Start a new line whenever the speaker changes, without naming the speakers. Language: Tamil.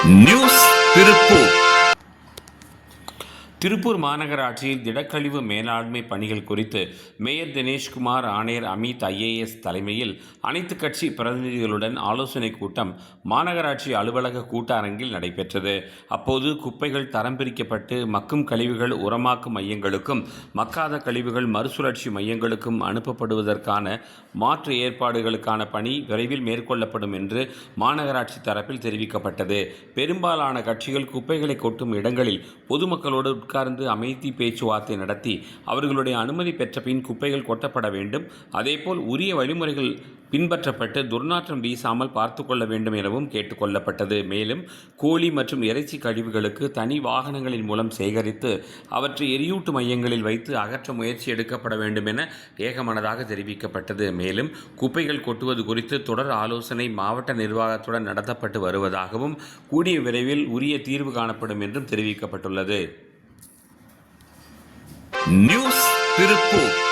நியூஸ் திருப்பூர். திருப்பூர் மாநகராட்சியில் திடக்கழிவு மேலாண்மை பணிகள் குறித்து மேயர் தினேஷ்குமார், ஆணையர் அமித் IAS தலைமையில் அனைத்து கட்சி பிரதிநிதிகளுடன் ஆலோசனைக் கூட்டம் மாநகராட்சி அலுவலக கூட்டரங்கில் நடைபெற்றது. அப்போது குப்பைகள் தரம் பிரிக்கப்பட்டு மக்கும் கழிவுகள் உரமாக்கும் மையங்களுக்கும், மக்காத கழிவுகள் மறுசுழற்சி மையங்களுக்கும் அனுப்பப்படுவதற்கான மாற்று ஏற்பாடுகளுக்கான பணி விரைவில் மேற்கொள்ளப்படும் என்று மாநகராட்சி தரப்பில் தெரிவிக்கப்பட்டது. பெரும்பாலான கட்சிகள் குப்பைகளை கொட்டும் இடங்களில் பொதுமக்களோடு உட்கார்ந்து அமைதி பேச்சுவார்த்தை நடத்தி அவர்களுடைய அனுமதி பெற்ற பின் குப்பைகள் கொட்டப்பட வேண்டும். அதேபோல் உரிய வழிமுறைகள் பின்பற்றப்பட்டு துர்நாற்றம் வீசாமல் பார்த்துக் கொள்ள வேண்டும் எனவும் கேட்டுக் கொள்ளப்பட்டது. மேலும் கோழி மற்றும் இறைச்சி கழிவுகளுக்கு தனி வாகனங்களின் மூலம் சேகரித்து அவற்றை எரியூட்டு மையங்களில் வைத்து அகற்ற முயற்சி எடுக்கப்பட வேண்டும் என ஏகமனதாக தெரிவிக்கப்பட்டது. மேலும் குப்பைகள் கொட்டுவது குறித்து தொடர் ஆலோசனை மாவட்ட நிர்வாகத்துடன் நடத்தப்பட்டு வருவதாகவும், கூடிய விரைவில் உரிய தீர்வு காணப்படும் என்றும் தெரிவிக்கப்பட்டுள்ளது. நியூஸ் திருப்பூர்.